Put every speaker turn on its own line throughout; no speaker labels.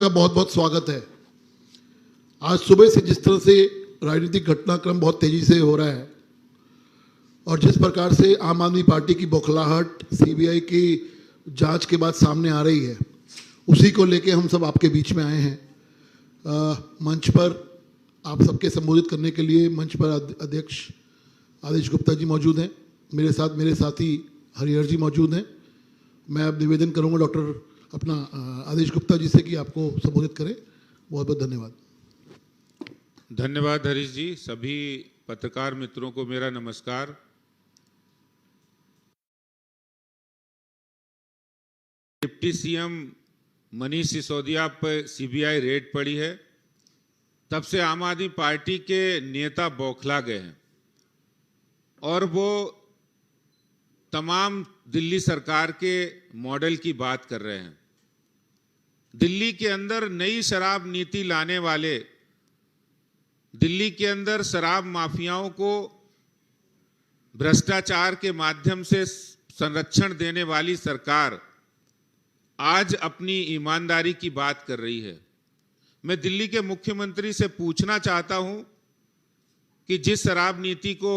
का बहुत बहुत स्वागत है। आज सुबह से जिस तरह से राजनीतिक घटनाक्रम बहुत तेजी से हो रहा है और जिस प्रकार से आम आदमी पार्टी की बौखलाहट सीबीआई की जांच के बाद सामने आ रही है, उसी को लेके हम सब आपके बीच में आए हैं। मंच पर आप सबके संबोधित करने के लिए मंच पर अध्यक्ष आदेश गुप्ता जी मौजूद हैं, मेरे साथ मेरे साथी हरिहर जी मौजूद हैं। मैं अब निवेदन करूंगा डॉक्टर अपना आदेश गुप्ता जी से कि आपको संबोधित करें। बहुत बहुत धन्यवाद।
धन्यवाद हरीश जी। सभी पत्रकार मित्रों को मेरा नमस्कार। डिप्टी सीएम मनीष सिसोदिया पर सीबीआई रेड पड़ी है, तब से आम आदमी पार्टी के नेता बौखला गए हैं और वो तमाम दिल्ली सरकार के मॉडल की बात कर रहे हैं। दिल्ली के अंदर नई शराब नीति लाने वाले, दिल्ली के अंदर शराब माफियाओं को भ्रष्टाचार के माध्यम से संरक्षण देने वाली सरकार आज अपनी ईमानदारी की बात कर रही है। मैं दिल्ली के मुख्यमंत्री से पूछना चाहता हूं कि जिस शराब नीति को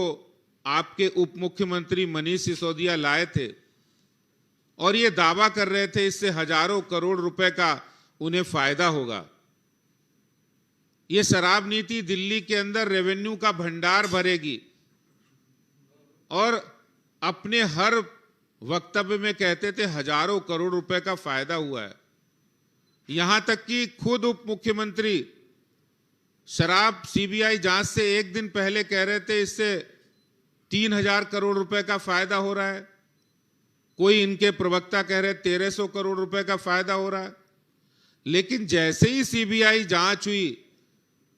आपके उप मुख्यमंत्री मनीष सिसोदिया लाए थे और ये दावा कर रहे थे इससे हजारों करोड़ रुपए का उन्हें फायदा होगा, ये शराब नीति दिल्ली के अंदर रेवेन्यू का भंडार भरेगी और अपने हर वक्तव्य में कहते थे हजारों करोड़ रुपए का फायदा हुआ है। यहां तक कि खुद उप मुख्यमंत्री शराब सीबीआई जांच से एक दिन पहले कह रहे थे इससे 3000 करोड़ रुपए का फायदा हो रहा है। कोई इनके प्रवक्ता कह रहे 1300 करोड़ रुपए का फायदा हो रहा है। लेकिन जैसे ही सीबीआई जांच हुई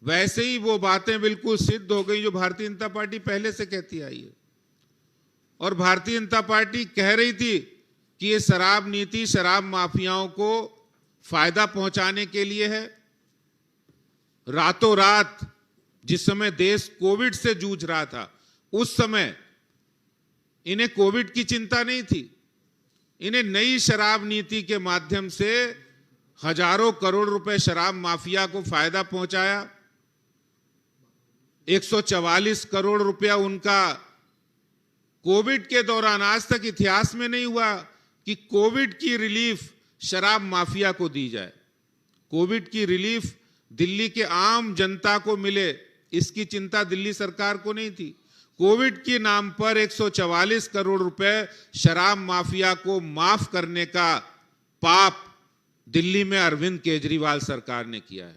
वैसे ही वो बातें बिल्कुल सिद्ध हो गई जो भारतीय जनता पार्टी पहले से कहती आई है। और भारतीय जनता पार्टी कह रही थी कि ये शराब नीति शराब माफियाओं को फायदा पहुंचाने के लिए है। रातों रात जिस समय देश कोविड से जूझ रहा था, उस समय इन्हें कोविड की चिंता नहीं थी। इन्हें नई शराब नीति के माध्यम से हजारों करोड़ रुपए शराब माफिया को फायदा पहुंचाया। 144 करोड़ रुपया उनका कोविड के दौरान, आज तक इतिहास में नहीं हुआ कि कोविड की रिलीफ शराब माफिया को दी जाए। कोविड की रिलीफ दिल्ली के आम जनता को मिले, इसकी चिंता दिल्ली सरकार को नहीं थी। कोविड के नाम पर 144 करोड़ रुपए शराब माफिया को माफ करने का पाप दिल्ली में अरविंद केजरीवाल सरकार ने किया है।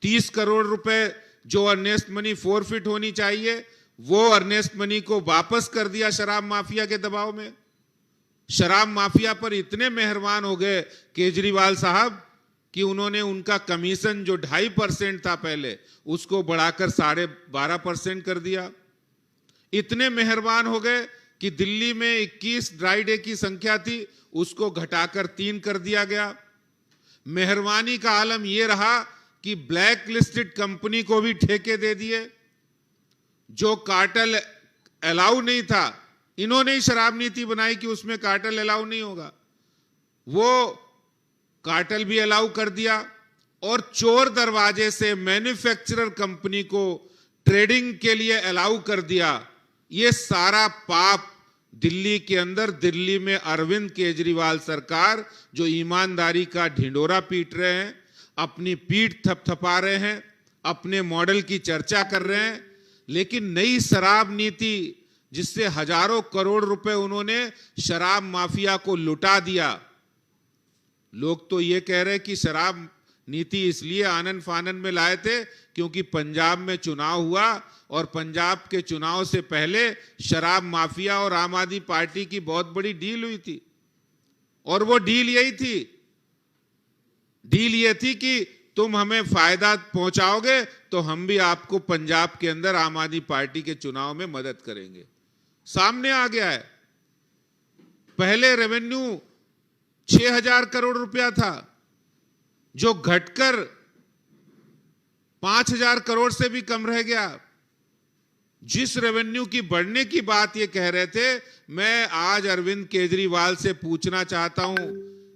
30 करोड़ रुपए जो अर्नेस्ट मनी फोरफिट होनी चाहिए, वो अर्नेस्ट मनी को वापस कर दिया शराब माफिया के दबाव में। शराब माफिया पर इतने मेहरबान हो गए केजरीवाल साहब कि उन्होंने उनका कमीशन जो 2.5% था पहले, उसको बढ़ाकर 12.5% कर दिया। इतने मेहरबान हो गए कि दिल्ली में 21 ड्राई डे की संख्या थी, उसको घटाकर 3 कर दिया गया। मेहरबानी का आलम यह रहा कि ब्लैक लिस्टेड कंपनी को भी ठेके दे दिए। जो कार्टेल अलाउ नहीं था, इन्होंने ही शराब नीति बनाई कि उसमें कार्टेल अलाउ नहीं होगा, वो कार्टेल भी अलाउ कर दिया। और चोर दरवाजे से मैन्युफैक्चरर कंपनी को ट्रेडिंग के लिए अलाउ कर दिया। ये सारा पाप दिल्ली के अंदर, दिल्ली में अरविंद केजरीवाल सरकार जो ईमानदारी का ढिंडोरा पीट रहे हैं, अपनी पीठ थपथपा रहे हैं, अपने मॉडल की चर्चा कर रहे हैं, लेकिन नई शराब नीति जिससे हजारों करोड़ रुपए उन्होंने शराब माफिया को लुटा दिया। लोग तो ये कह रहे कि शराब नीति इसलिए आनन फानन में लाए थे क्योंकि पंजाब में चुनाव हुआ और पंजाब के चुनाव से पहले शराब माफिया और आम आदमी पार्टी की बहुत बड़ी डील हुई थी। और वो डील यही थी, डील ये थी कि तुम हमें फायदा पहुंचाओगे तो हम भी आपको पंजाब के अंदर आम आदमी पार्टी के चुनाव में मदद करेंगे। सामने आ गया है। पहले रेवेन्यू 6000 करोड़ रुपया था, जो घटकर 5000 करोड़ से भी कम रह गया। जिस रेवेन्यू की बढ़ने की बात ये कह रहे थे, मैं आज अरविंद केजरीवाल से पूछना चाहता हूं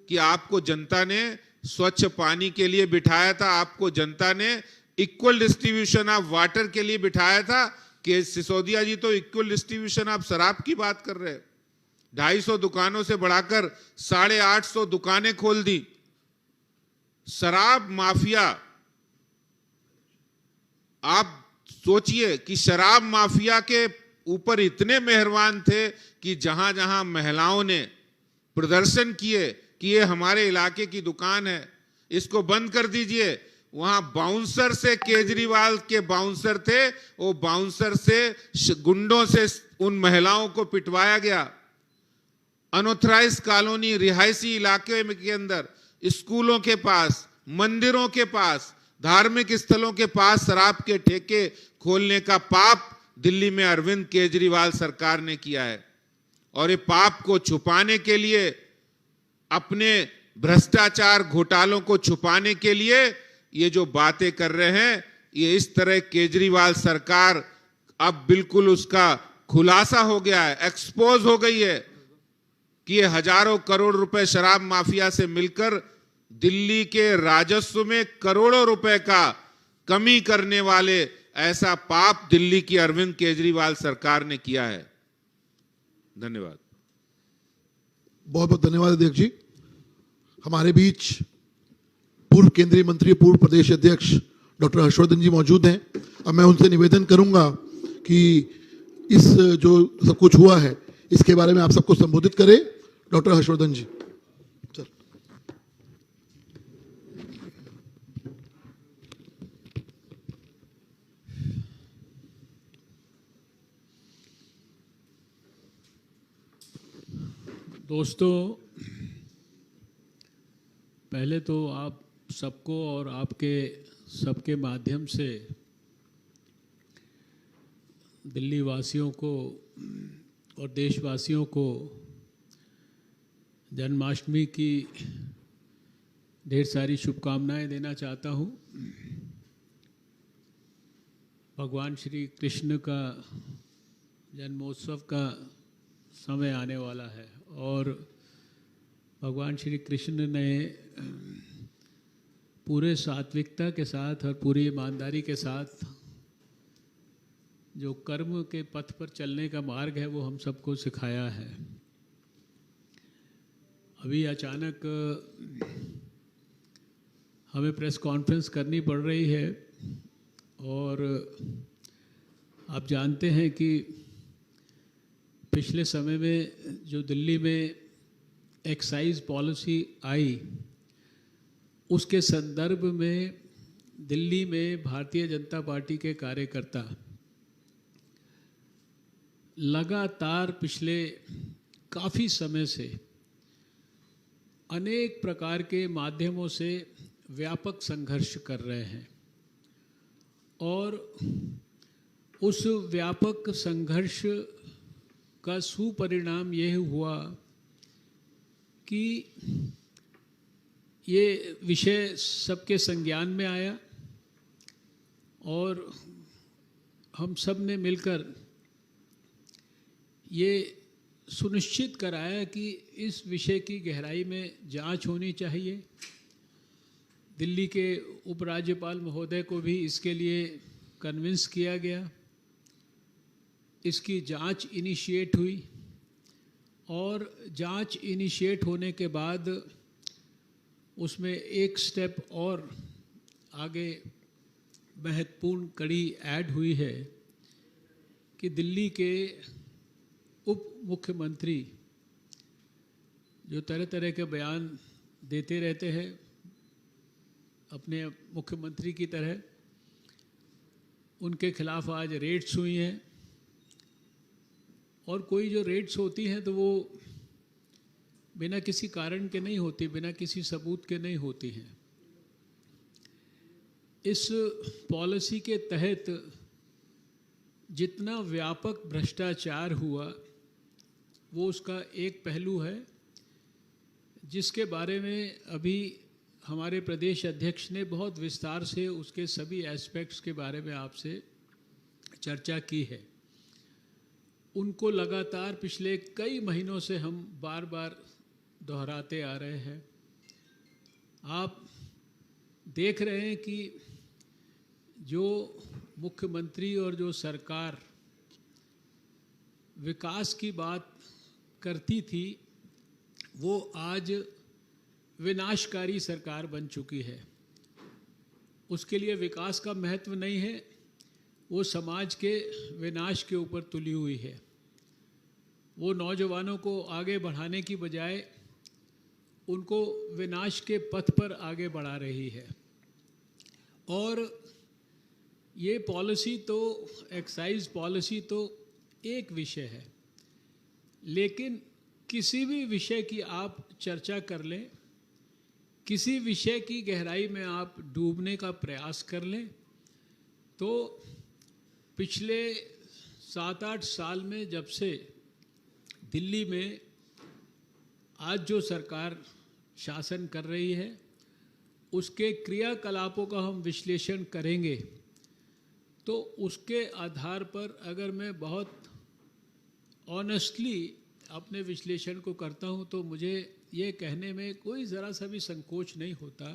कि आपको जनता ने स्वच्छ पानी के लिए बिठाया था, आपको जनता ने इक्वल डिस्ट्रीब्यूशन ऑफ वाटर के लिए बिठाया था। कि सिसोदिया जी तो इक्वल डिस्ट्रीब्यूशन ऑफ शराब की बात कर रहे हैं। 250 दुकानों से बढ़ाकर 850 दुकानें खोल दी। शराब माफिया, आप सोचिए कि शराब माफिया के ऊपर इतने मेहरबान थे कि जहां जहां महिलाओं ने प्रदर्शन किए कि ये हमारे इलाके की दुकान है, इसको बंद कर दीजिए, वहां बाउंसर से, केजरीवाल के बाउंसर थे, वो बाउंसर से, गुंडों से उन महिलाओं को पिटवाया गया। अनऑथराइज्ड कॉलोनी, रिहायशी इलाके के अंदर, स्कूलों के पास, मंदिरों के पास, धार्मिक स्थलों के पास शराब के ठेके खोलने का पाप दिल्ली में अरविंद केजरीवाल सरकार ने किया है। और ये पाप को छुपाने के लिए, अपने भ्रष्टाचार घोटालों को छुपाने के लिए ये जो बातें कर रहे हैं, ये इस तरह केजरीवाल सरकार अब बिल्कुल उसका खुलासा हो गया है, एक्सपोज हो गई है कि ये हजारों करोड़ रुपए शराब माफिया से मिलकर दिल्ली के राजस्व में करोड़ों रुपए का कमी करने वाले ऐसा पाप दिल्ली की अरविंद केजरीवाल सरकार ने किया है। धन्यवाद।
बहुत बहुत धन्यवाद अध्यक्ष जी। हमारे बीच पूर्व केंद्रीय मंत्री, पूर्व प्रदेश अध्यक्ष डॉक्टर हर्षवर्धन जी मौजूद हैं। अब मैं उनसे निवेदन करूंगा कि इस जो सब कुछ हुआ है इसके बारे में आप सबको संबोधित करें। डॉक्टर हर्षवर्धन जी, सर।
दोस्तों, पहले तो आप सबको और आपके सबके माध्यम से दिल्ली वासियों को और देशवासियों को जन्माष्टमी की ढेर सारी शुभकामनाएं देना चाहता हूं। भगवान श्री कृष्ण का जन्मोत्सव का समय आने वाला है और भगवान श्री कृष्ण ने पूरे सात्विकता के साथ और पूरी ईमानदारी के साथ जो कर्म के पथ पर चलने का मार्ग है वो हम सबको सिखाया है। अभी अचानक हमें प्रेस कॉन्फ्रेंस करनी पड़ रही है और आप जानते हैं कि पिछले समय में जो दिल्ली में एक्साइज पॉलिसी आई, उसके संदर्भ में दिल्ली में भारतीय जनता पार्टी के कार्यकर्ता लगातार पिछले काफ़ी समय से अनेक प्रकार के माध्यमों से व्यापक संघर्ष कर रहे हैं और उस व्यापक संघर्ष का सुपरिणाम यह हुआ कि ये विषय सबके संज्ञान में आया और हम सब ने मिलकर ये सुनिश्चित कराया कि इस विषय की गहराई में जांच होनी चाहिए। दिल्ली के उपराज्यपाल महोदय को भी इसके लिए कन्विंस किया गया, इसकी जांच इनिशिएट हुई और जांच इनिशिएट होने के बाद उसमें एक स्टेप और आगे महत्वपूर्ण कड़ी ऐड हुई है कि दिल्ली के उप मुख्यमंत्री जो तरह तरह के बयान देते रहते हैं अपने मुख्यमंत्री की तरह, उनके खिलाफ आज रेड्स हुई हैं और कोई जो रेड्स होती हैं तो वो बिना किसी कारण के नहीं होती, बिना किसी सबूत के नहीं होती हैं। इस पॉलिसी के तहत जितना व्यापक भ्रष्टाचार हुआ वो उसका एक पहलू है जिसके बारे में अभी हमारे प्रदेश अध्यक्ष ने बहुत विस्तार से उसके सभी एस्पेक्ट्स के बारे में आपसे चर्चा की है। उनको लगातार पिछले कई महीनों से हम बार बार दोहराते आ रहे हैं आप देख रहे हैं कि जो मुख्यमंत्री और जो सरकार विकास की बात करती थी वो आज विनाशकारी सरकार बन चुकी है। उसके लिए विकास का महत्व नहीं है, वो समाज के विनाश के ऊपर तुली हुई है। वो नौजवानों को आगे बढ़ाने की बजाय उनको विनाश के पथ पर आगे बढ़ा रही है। और ये पॉलिसी तो एक्साइज पॉलिसी तो एक विषय है, लेकिन किसी भी विषय की आप चर्चा कर लें, किसी विषय की गहराई में आप डूबने का प्रयास कर लें, तो पिछले 7-8 साल में जब से दिल्ली में आज जो सरकार शासन कर रही है उसके क्रियाकलापों का हम विश्लेषण करेंगे तो उसके आधार पर अगर मैं बहुत ऑनेस्टली अपने विश्लेषण को करता हूं तो मुझे ये कहने में कोई ज़रा सा भी संकोच नहीं होता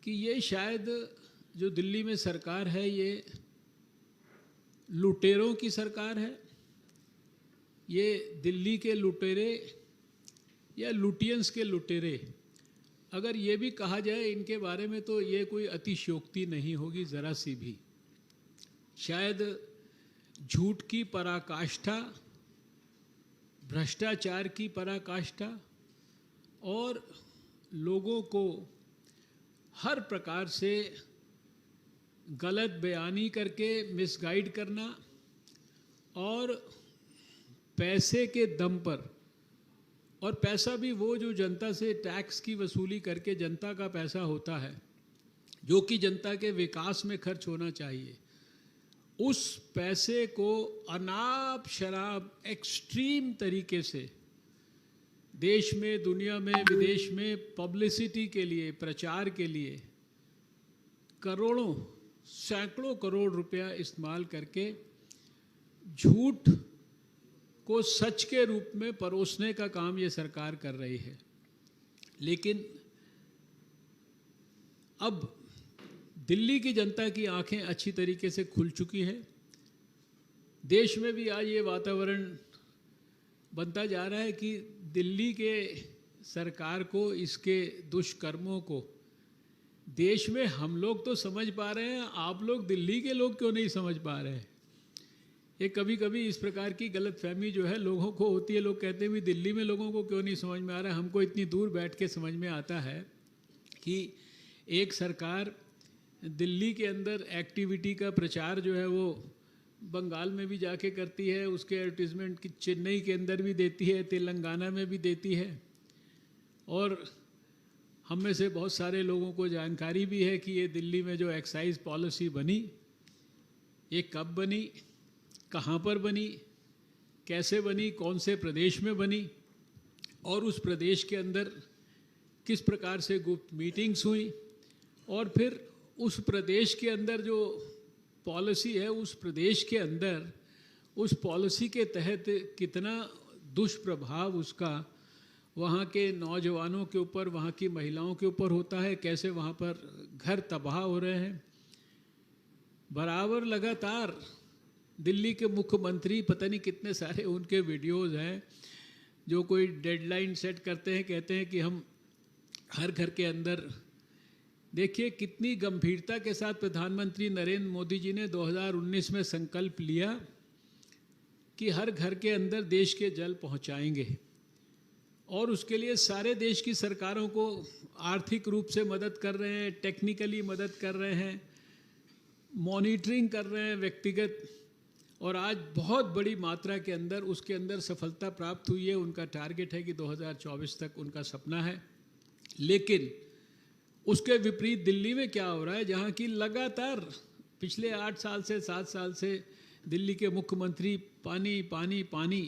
कि ये शायद जो दिल्ली में सरकार है ये लुटेरों की सरकार है। ये दिल्ली के लुटेरे या लुटियंस के लुटेरे, अगर ये भी कहा जाए इनके बारे में तो ये कोई अतिशयोक्ति नहीं होगी ज़रा सी भी। शायद झूठ की पराकाष्ठा, भ्रष्टाचार की पराकाष्ठा और लोगों को हर प्रकार से गलत बयानी करके मिसगाइड करना और पैसे के दम पर, और पैसा भी वो जो जनता से टैक्स की वसूली करके जनता का पैसा होता है जो कि जनता के विकास में खर्च होना चाहिए, उस पैसे को अनाप शराब एक्सट्रीम तरीके से देश में, दुनिया में, विदेश में पब्लिसिटी के लिए, प्रचार के लिए करोड़ों, सैकड़ों करोड़ रुपया इस्तेमाल करके झूठ को सच के रूप में परोसने का काम ये सरकार कर रही है। लेकिन अब दिल्ली की जनता की आंखें अच्छी तरीके से खुल चुकी है। देश में भी आज ये वातावरण बनता जा रहा है कि दिल्ली के सरकार को, इसके दुष्कर्मों को देश में हम लोग तो समझ पा रहे हैं, आप लोग दिल्ली के लोग क्यों नहीं समझ पा रहे हैं। ये कभी कभी इस प्रकार की गलतफहमी जो है लोगों को होती है। लोग कहते हैं भी दिल्ली में लोगों को क्यों नहीं समझ में आ रहा है। हमको इतनी दूर बैठ के समझ में आता है कि एक सरकार दिल्ली के अंदर एक्टिविटी का प्रचार जो है वो बंगाल में भी जाके करती है, उसके एडवर्टीजमेंट की चेन्नई के अंदर भी देती है, तेलंगाना में भी देती है। और हम में से बहुत सारे लोगों को जानकारी भी है कि ये दिल्ली में जो एक्साइज पॉलिसी बनी, ये कब बनी, कहाँ पर बनी, कैसे बनी, कौन से प्रदेश में बनी और उस प्रदेश के अंदर किस प्रकार से गुप्त मीटिंग्स हुई, और फिर उस प्रदेश के अंदर जो पॉलिसी है, उस प्रदेश के अंदर उस पॉलिसी के तहत कितना दुष्प्रभाव उसका वहाँ के नौजवानों के ऊपर, वहाँ की महिलाओं के ऊपर होता है, कैसे वहाँ पर घर तबाह हो रहे हैं। बराबर लगातार दिल्ली के मुख्यमंत्री, पता नहीं कितने सारे उनके वीडियोज़ हैं जो कोई डेडलाइन सेट करते हैं, कहते हैं कि हम हर घर के अंदर। देखिए कितनी गंभीरता के साथ प्रधानमंत्री नरेंद्र मोदी जी ने 2019 में संकल्प लिया कि हर घर के अंदर देश के जल पहुंचाएंगे, और उसके लिए सारे देश की सरकारों को आर्थिक रूप से मदद कर रहे हैं, टेक्निकली मदद कर रहे हैं, मॉनिटरिंग कर रहे हैं व्यक्तिगत, और आज बहुत बड़ी मात्रा के अंदर उसके अंदर सफलता प्राप्त हुई है। उनका टारगेट है कि 2024 तक उनका सपना है। लेकिन उसके विपरीत दिल्ली में क्या हो रहा है, जहाँ की लगातार पिछले 8 साल से 7 साल से दिल्ली के मुख्यमंत्री पानी पानी पानी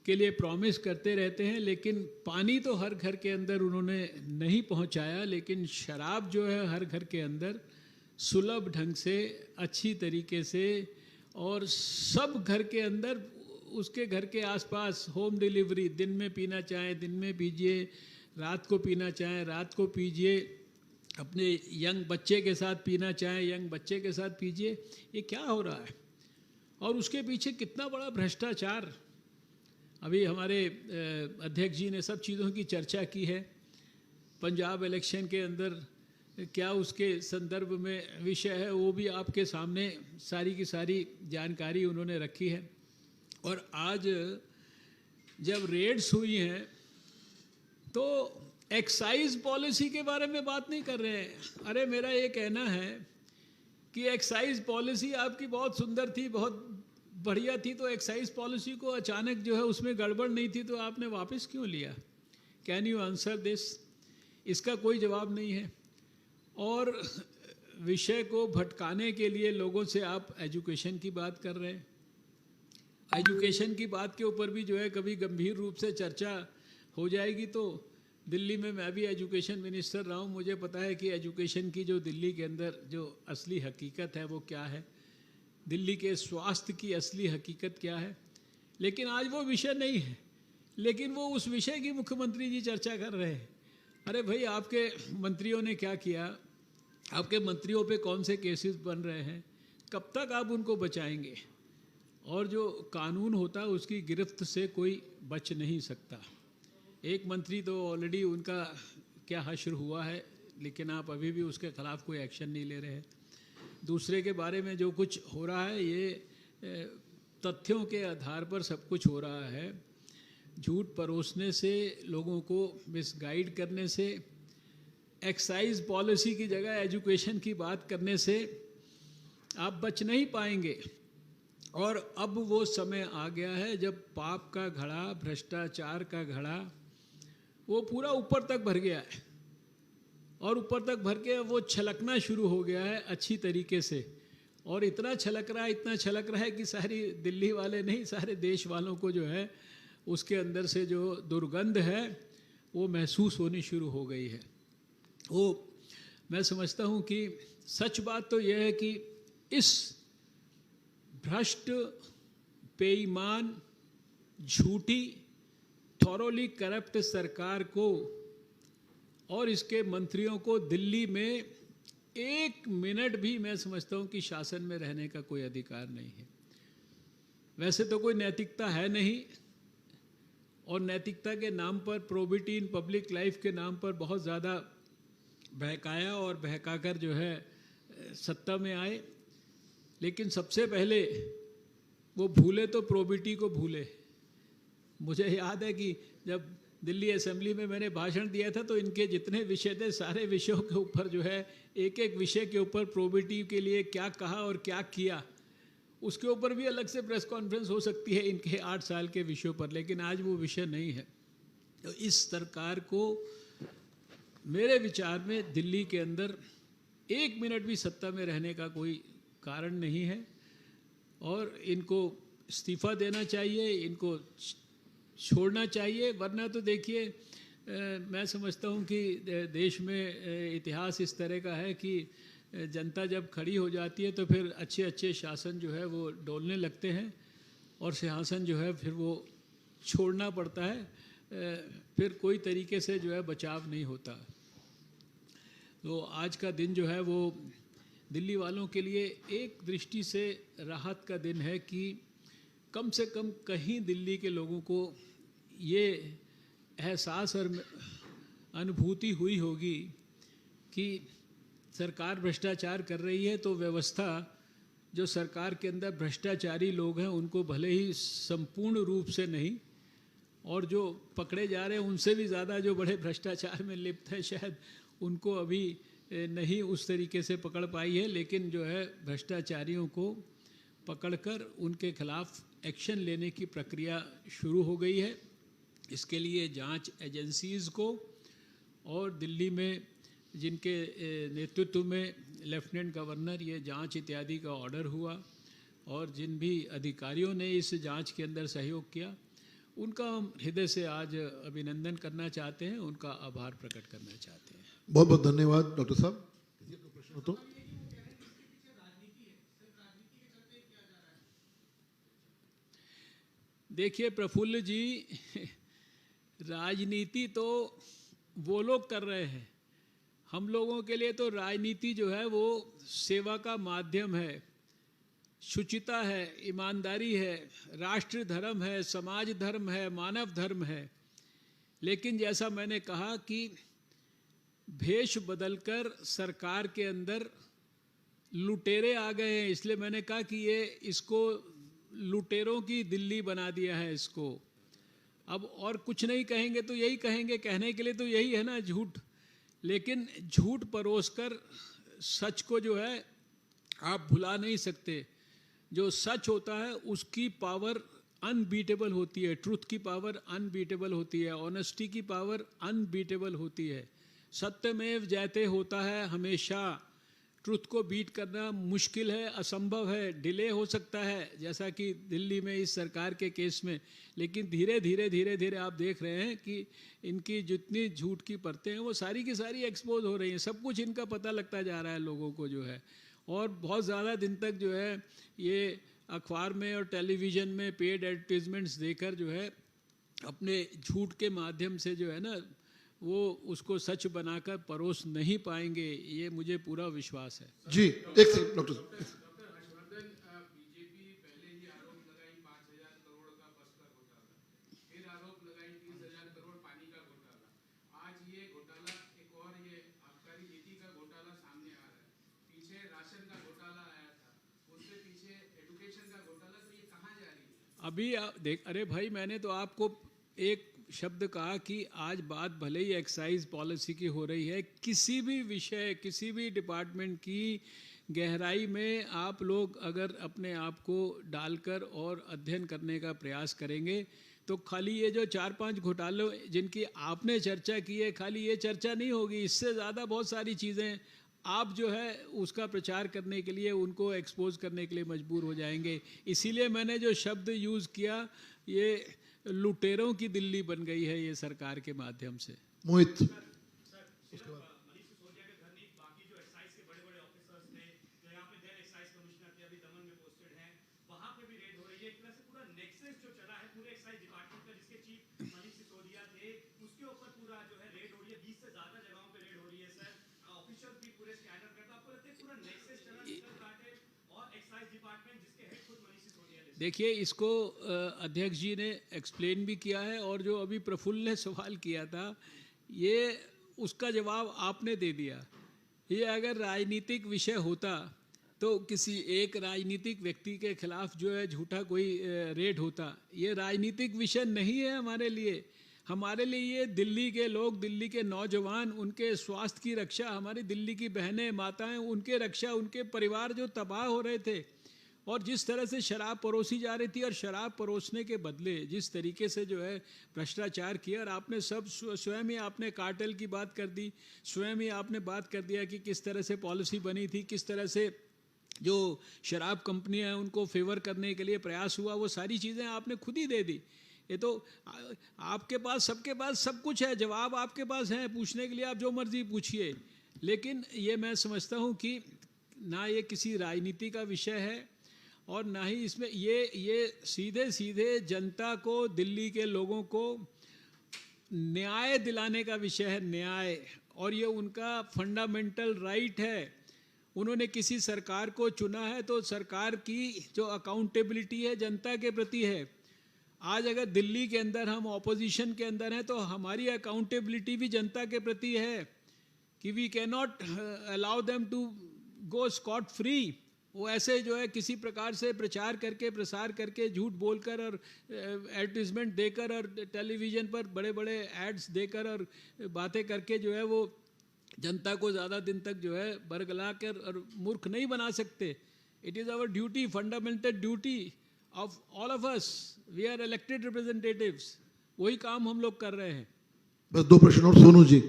के लिए प्रॉमिस करते रहते हैं, लेकिन पानी तो हर घर के अंदर उन्होंने नहीं पहुंचाया, लेकिन शराब जो है हर घर के अंदर सुलभ ढंग से, अच्छी तरीके से, और सब घर के अंदर, उसके घर के आसपास होम डिलीवरी, दिन में पीना चाहें दिन में पीजिए, रात को पीना चाहें रात को पीजिए, अपने यंग बच्चे के साथ पीना चाहें यंग बच्चे के साथ पीजिए। ये क्या हो रहा है और उसके पीछे कितना बड़ा भ्रष्टाचार। अभी हमारे अध्यक्ष जी ने सब चीज़ों की चर्चा की है। पंजाब इलेक्शन के अंदर क्या उसके संदर्भ में विषय है वो भी आपके सामने सारी की सारी जानकारी उन्होंने रखी है। और आज जब रेड्स हुई हैं तो एक्साइज पॉलिसी के बारे में बात नहीं कर रहे हैं। अरे मेरा ये कहना है कि एक्साइज पॉलिसी आपकी बहुत सुंदर थी, बहुत बढ़िया थी, तो एक्साइज पॉलिसी को अचानक जो है उसमें गड़बड़ नहीं थी तो आपने वापस क्यों लिया? Can you answer this? इसका कोई जवाब नहीं है। और विषय को भटकाने के लिए लोगों से आप एजुकेशन की बात कर रहे हैं। एजुकेशन की बात के ऊपर भी जो है कभी गंभीर रूप से चर्चा हो जाएगी। तो दिल्ली में मैं भी एजुकेशन मिनिस्टर रहा हूँ, मुझे पता है कि एजुकेशन की जो दिल्ली के अंदर जो असली हकीकत है वो क्या है, दिल्ली के स्वास्थ्य की असली हकीकत क्या है। लेकिन आज वो विषय नहीं है, लेकिन वो उस विषय की मुख्यमंत्री जी चर्चा कर रहे हैं। अरे भाई, आपके मंत्रियों ने क्या किया? आपके मंत्रियों पे कौन से केसेस बन रहे हैं? कब तक आप उनको बचाएंगे? और जो कानून होता है उसकी गिरफ्त से कोई बच नहीं सकता। एक मंत्री तो ऑलरेडी उनका क्या हश्र हुआ है, लेकिन आप अभी भी उसके खिलाफ कोई एक्शन नहीं ले रहे हैं। दूसरे के बारे में जो कुछ हो रहा है ये तथ्यों के आधार पर सब कुछ हो रहा है। झूठ परोसने से, लोगों को मिसगाइड करने से, एक्साइज पॉलिसी की जगह एजुकेशन की बात करने से आप बच नहीं पाएंगे। और अब वो समय आ गया है जब पाप का घड़ा, भ्रष्टाचार का घड़ा वो पूरा ऊपर तक भर गया है और ऊपर तक भर के वो छलकना शुरू हो गया है अच्छी तरीके से। और इतना छलक रहा है कि सारी दिल्ली वाले नहीं, सारे देश वालों को जो है उसके अंदर से जो दुर्गंध है वो महसूस होनी शुरू हो गई है। वो मैं समझता हूँ कि सच बात तो यह है कि इस भ्रष्ट, बेईमान, झूठी, थॉरोली करप्ट सरकार को और इसके मंत्रियों को दिल्ली में एक मिनट भी मैं समझता हूँ कि शासन में रहने का कोई अधिकार नहीं है। वैसे तो कोई नैतिकता है नहीं, और नैतिकता के नाम पर, प्रोबिटी इन पब्लिक लाइफ के नाम पर बहुत ज़्यादा बहकाया और बहकाकर जो है सत्ता में आए। लेकिन सबसे पहले वो भूले तो प्रोबिटी को भूले। मुझे याद है कि जब दिल्ली असेंबली में मैंने भाषण दिया था तो इनके जितने विषय थे सारे विषयों के ऊपर जो है एक एक विषय के ऊपर प्रोबिटी के लिए क्या कहा और क्या किया, उसके ऊपर भी अलग से प्रेस कॉन्फ्रेंस हो सकती है इनके 8 साल के विषयों पर। लेकिन आज वो विषय नहीं है। तो इस सरकार को मेरे विचार में दिल्ली के अंदर एक मिनट भी सत्ता में रहने का कोई कारण नहीं है और इनको इस्तीफा देना चाहिए, इनको छोड़ना चाहिए। वरना तो देखिए, मैं समझता हूँ कि देश में इतिहास इस तरह का है कि जनता जब खड़ी हो जाती है तो फिर अच्छे अच्छे शासन जो है वो डोलने लगते हैं और सिंहासन जो है फिर वो छोड़ना पड़ता है, फिर कोई तरीके से जो है बचाव नहीं होता। तो आज का दिन जो है वो दिल्ली वालों के लिए एक दृष्टि से राहत का दिन है कि कम से कम कहीं दिल्ली के लोगों को ये एहसास और अनुभूति हुई होगी कि सरकार भ्रष्टाचार कर रही है, तो व्यवस्था जो सरकार के अंदर भ्रष्टाचारी लोग हैं उनको भले ही संपूर्ण रूप से नहीं, और जो पकड़े जा रहे हैं उनसे भी ज़्यादा जो बड़े भ्रष्टाचार में लिप्त हैं शायद उनको अभी नहीं उस तरीके से पकड़ पाई है। लेकिन जो है भ्रष्टाचारियों को पकड़कर उनके खिलाफ एक्शन लेने की प्रक्रिया शुरू हो गई है। इसके लिए जांच एजेंसीज़ को और दिल्ली में जिनके नेतृत्व में लेफ्टिनेंट गवर्नर ये जांच इत्यादि का ऑर्डर हुआ और जिन भी अधिकारियों ने इस जांच के अंदर सहयोग किया उनका हम हृदय से आज अभिनंदन करना चाहते हैं, उनका आभार प्रकट करना चाहते हैं।
बहुत बहुत धन्यवाद डॉक्टर साहब। किसी को प्रश्न हो तो
देखिए प्रफुल्ल जी, राजनीति तो वो लोग कर रहे हैं। हम लोगों के लिए तो राजनीति जो है वो सेवा का माध्यम है, शुचिता है, ईमानदारी है, राष्ट्र धर्म है, समाज धर्म है, मानव धर्म है। लेकिन जैसा मैंने कहा कि भेष बदलकर सरकार के अंदर लुटेरे आ गए हैं, इसलिए मैंने कहा कि ये इसको लुटेरों की दिल्ली बना दिया है इसको। अब और कुछ नहीं कहेंगे तो यही कहेंगे, कहने के लिए तो यही है ना, झूठ। लेकिन झूठ परोसकर सच को जो है आप भुला नहीं सकते। जो सच होता है उसकी पावर अनबीटेबल होती है, ट्रुथ की पावर अनबीटेबल होती है, ऑनेस्टी की पावर अनबीटेबल होती है। सत्यमेव जयते होता है हमेशा। ट्रुथ को बीट करना मुश्किल है, असंभव है, डिले हो सकता है, जैसा कि दिल्ली में इस सरकार के केस में। लेकिन धीरे धीरे आप देख रहे हैं कि इनकी जितनी झूठ की परतें हैं वो सारी की सारी एक्सपोज हो रही हैं। सब कुछ इनका पता लगता जा रहा है लोगों को जो है। और बहुत ज़्यादा दिन तक जो है ये अखबार में और टेलीविज़न में पेड एडवर्टीजमेंट्स देकर जो है अपने झूठ के माध्यम से जो है ना वो उसको सच बनाकर परोस नहीं पाएंगे, ये मुझे पूरा विश्वास है।
जी एक सेकंड डॉक्टर साहब।
बीजेपी पहले ही आरोप लगाई 5,000 करोड़ का बस का घोटाला, फिर आरोप लगाई 30,000 करोड़ पानी का घोटाला, आज ये घोटाला एक और ये आबकारी नीति का घोटाला सामने आ रहा है। पीछे राशन का घोटाला आया था, उसके पीछे एजुकेशन का घोटाला, तो ये कहाँ जा रही है अभी देख। अरे भाई मैंने तो आपको एक शब्द कहा कि आज बात भले ही एक्साइज पॉलिसी की हो रही है, किसी भी विषय किसी भी डिपार्टमेंट की गहराई में आप लोग अगर अपने आप को डालकर और अध्ययन करने का प्रयास करेंगे तो खाली ये जो 4-5 घोटालों जिनकी आपने चर्चा की है, खाली ये चर्चा नहीं होगी, इससे ज़्यादा बहुत सारी चीज़ें आप जो है उसका प्रचार करने के लिए, उनको एक्सपोज करने के लिए मजबूर हो जाएंगे। इसीलिए मैंने जो शब्द यूज़ किया, ये लुटेरों की दिल्ली बन गई है ये सरकार के माध्यम से।
मोहित
देखिए इसको अध्यक्ष जी ने एक्सप्लेन भी किया है और जो अभी प्रफुल्ल ने सवाल किया था ये उसका जवाब आपने दे दिया। ये अगर राजनीतिक विषय होता तो किसी एक राजनीतिक व्यक्ति के खिलाफ जो है झूठा कोई रेड होता। ये राजनीतिक विषय नहीं है हमारे लिए। हमारे लिए ये दिल्ली के लोग, दिल्ली के नौजवान, उनके स्वास्थ्य की रक्षा, हमारी दिल्ली की बहनें माताएं, उनके रक्षा, उनके परिवार जो तबाह हो रहे थे और जिस तरह से शराब परोसी जा रही थी और शराब परोसने के बदले जिस तरीके से जो है भ्रष्टाचार किया। और आपने सब स्वयं ही आपने कार्टेल की बात कर दी, स्वयं ही आपने बात कर दिया कि किस तरह से पॉलिसी बनी थी, किस तरह से जो शराब कंपनियां हैं उनको फेवर करने के लिए प्रयास हुआ, वो सारी चीज़ें आपने खुद ही दे दी। ये तो आपके पास, सबके पास सब कुछ है, जवाब आपके पास है, पूछने के लिए आप जो मर्जी पूछिए। लेकिन ये मैं समझता हूँ कि ना ये किसी राजनीति का विषय है और ना ही इसमें ये सीधे सीधे जनता को, दिल्ली के लोगों को न्याय दिलाने का विषय है, न्याय। और ये उनका फंडामेंटल राइट है। उन्होंने किसी सरकार को चुना है तो सरकार की जो अकाउंटेबिलिटी है जनता के प्रति है। आज अगर दिल्ली के अंदर हम ऑपोजिशन के अंदर हैं तो हमारी अकाउंटेबिलिटी भी जनता के प्रति है कि we can not allow them to go scot free. वो ऐसे जो है किसी प्रकार से प्रचार करके, प्रसार करके, झूठ बोलकर और एडवर्टीजमेंट देकर और टेलीविज़न पर बड़े बड़े एड्स देकर और बातें करके जो है वो जनता को ज़्यादा दिन तक जो है बरगला कर और मूर्ख नहीं बना सकते। It is our duty, fundamental duty of all of us. We are elected representatives. वही काम हम लोग कर रहे हैं।
बस 2 प्रश्न और सोनू जी।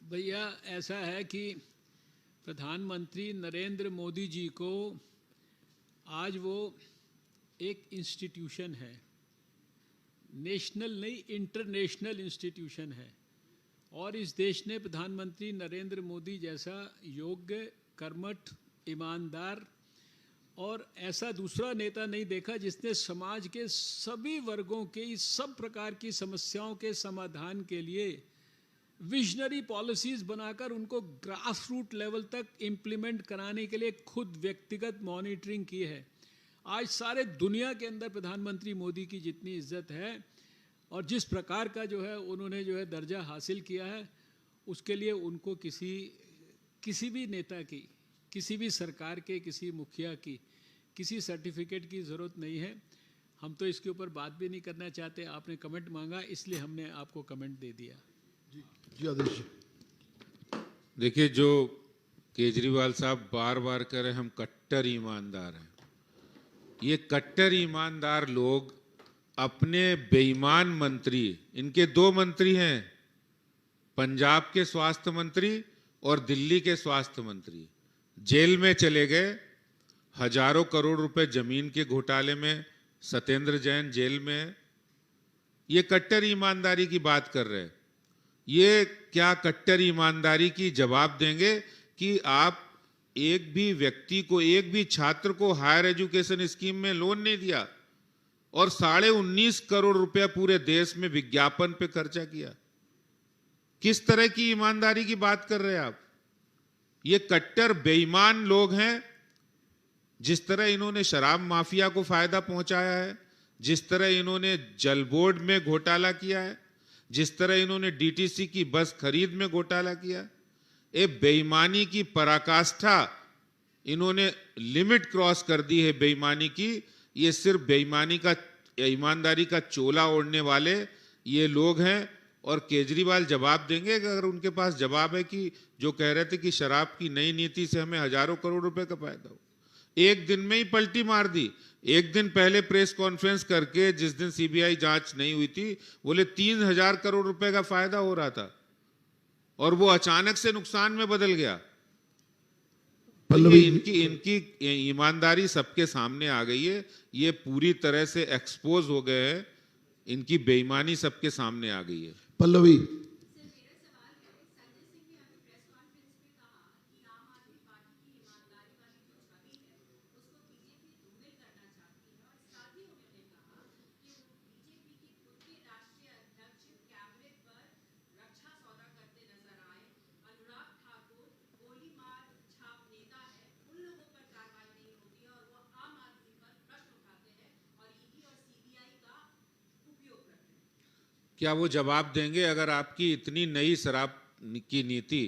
भैया ऐसा है कि प्रधानमंत्री नरेंद्र मोदी जी को आज वो एक इंस्टीट्यूशन है। नेशनल नहीं इंटरनेशनल इंस्टीट्यूशन है और इस देश ने प्रधानमंत्री नरेंद्र मोदी जैसा योग्य, कर्मठ, ईमानदार और ऐसा दूसरा नेता नहीं देखा जिसने समाज के सभी वर्गों के इस सब प्रकार की समस्याओं के समाधान के लिए विजनरी पॉलिसीज बनाकर उनको ग्रास रूट लेवल तक इम्प्लीमेंट कराने के लिए खुद व्यक्तिगत मॉनिटरिंग की है। आज सारे दुनिया के अंदर प्रधानमंत्री मोदी की जितनी इज्जत है और जिस प्रकार का जो है उन्होंने जो है दर्जा हासिल किया है, उसके लिए उनको किसी भी नेता की, किसी भी सरकार के, किसी मुखिया की किसी सर्टिफिकेट की ज़रूरत नहीं है। हम तो इसके ऊपर बात भी नहीं करना चाहते, आपने कमेंट मांगा इसलिए हमने आपको कमेंट दे दिया।
जी आदेश जी।
देखिए, जो केजरीवाल साहब बार बार कह रहे हैं हम कट्टर ईमानदार हैं, ये कट्टर ईमानदार लोग अपने बेईमान मंत्री, इनके दो मंत्री हैं, पंजाब के स्वास्थ्य मंत्री और दिल्ली के स्वास्थ्य मंत्री, जेल में चले गए। हजारों करोड़ रुपए जमीन के घोटाले में सत्येंद्र जैन जेल में है। ये कट्टर ईमानदारी की बात कर रहे हैं। ये क्या कट्टर ईमानदारी की जवाब देंगे कि आप एक भी व्यक्ति को, एक भी छात्र को हायर एजुकेशन स्कीम में लोन नहीं दिया और 19.5 करोड़ रुपया पूरे देश में विज्ञापन पे खर्चा किया? किस तरह की ईमानदारी की बात कर रहे हैं आप? ये कट्टर बेईमान लोग हैं। जिस तरह इन्होंने शराब माफिया को फायदा पहुंचाया है, जिस तरह इन्होंने जल बोर्ड में घोटाला किया है, जिस तरह इन्होंने डीटीसी की बस खरीद में घोटाला किया, ये बेईमानी की पराकाष्ठा, इन्होंने लिमिट क्रॉस कर दी है बेईमानी की। ये सिर्फ बेईमानी का, ईमानदारी का चोला ओढ़ने वाले ये लोग हैं। और केजरीवाल जवाब देंगे अगर उनके पास जवाब है कि जो कह रहे थे कि शराब की नई नीति से हमें हजारों करोड़ रुपए का फायदा हो, एक दिन में ही पलटी मार दी। एक दिन पहले प्रेस कॉन्फ्रेंस करके, जिस दिन सीबीआई जांच नहीं हुई थी, बोले 3,000 करोड़ रुपए का फायदा हो रहा था और वो अचानक से नुकसान में बदल गया। इनकी ईमानदारी सबके सामने आ गई है। ये पूरी तरह से एक्सपोज हो गए हैं, इनकी बेईमानी सबके सामने आ गई है।
पल्लवी,
क्या वो जवाब देंगे अगर आपकी इतनी नई शराब की नीति,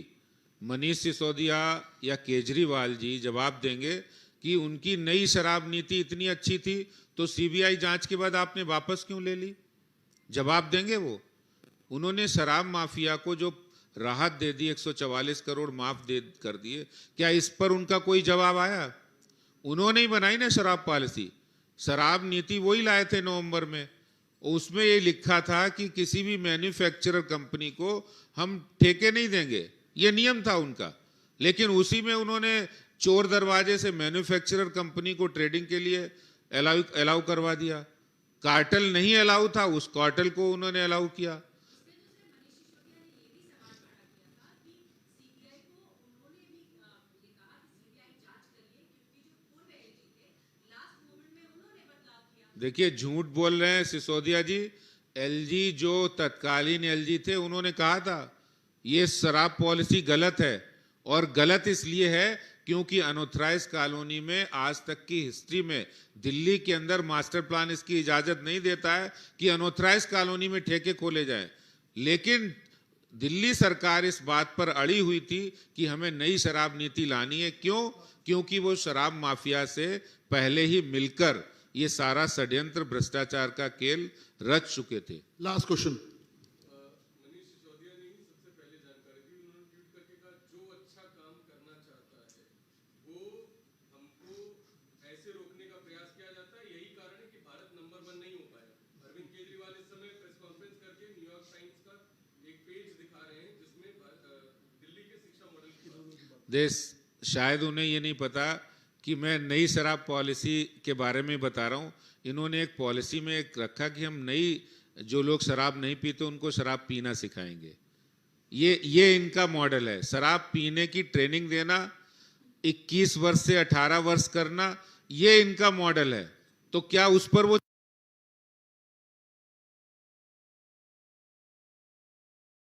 मनीष सिसोदिया या केजरीवाल जी जवाब देंगे कि उनकी नई शराब नीति इतनी अच्छी थी तो सीबीआई जांच के बाद आपने वापस क्यों ले ली? जवाब देंगे वो? उन्होंने शराब माफिया को जो राहत दे दी, 144 करोड़ माफ कर दिए, क्या इस पर उनका कोई जवाब आया? उन्होंने ही बनाई ना शराब पॉलिसी, शराब नीति वही लाए थे नवंबर में। उसमें ये लिखा था कि किसी भी मैन्युफैक्चरर कंपनी को हम ठेके नहीं देंगे, ये नियम था उनका। लेकिन उसी में उन्होंने चोर दरवाजे से मैन्युफैक्चरर कंपनी को ट्रेडिंग के लिए अलाउ करवा दिया। कार्टेल नहीं अलाउ था, उस कार्टेल को उन्होंने अलाउ किया। देखिए, झूठ बोल रहे हैं सिसोदिया जी। एलजी जो तत्कालीन एलजी थे, उन्होंने कहा था ये शराब पॉलिसी गलत है, और गलत इसलिए है क्योंकि अनऑथराइज कॉलोनी में आज तक की हिस्ट्री में दिल्ली के अंदर मास्टर प्लान इसकी इजाजत नहीं देता है कि अनऑथराइज कॉलोनी में ठेके खोले जाएं। लेकिन दिल्ली सरकार इस बात पर अड़ी हुई थी कि हमें नई शराब नीति लानी है। क्यों? क्योंकि वो शराब माफिया से पहले ही मिलकर ये सारा षड्यंत्र, भ्रष्टाचार का खेल रच चुके थे।
Last question.
मनीष सिसोदिया ने सबसे पहले जानकारी दी, उन्होंने ट्वीट करके कहा जो अच्छा काम करना चाहता है वो हमको ऐसे रोकने का प्रयास किया जाता है, यही कारण है कि भारत नंबर 1 नहीं हो पाया। अरविंद केजरीवाल इस समय प्रेस कॉन्फ्रेंस करके न्यूयॉर्क टाइम्स का एक पेज दिखा रहे हैं जिसमें दिल्ली के शिक्षा मॉडल की
देश, शायद उन्हें ये नहीं पता कि मैं नई शराब पॉलिसी के बारे में बता रहा हूं। इन्होंने एक पॉलिसी में एक रखा कि हम नई जो लोग शराब नहीं पीते उनको शराब पीना सिखाएंगे। ये इनका मॉडल है, शराब पीने की ट्रेनिंग देना, 21 वर्ष से 18 वर्ष करना, ये इनका मॉडल है। तो क्या उस पर वो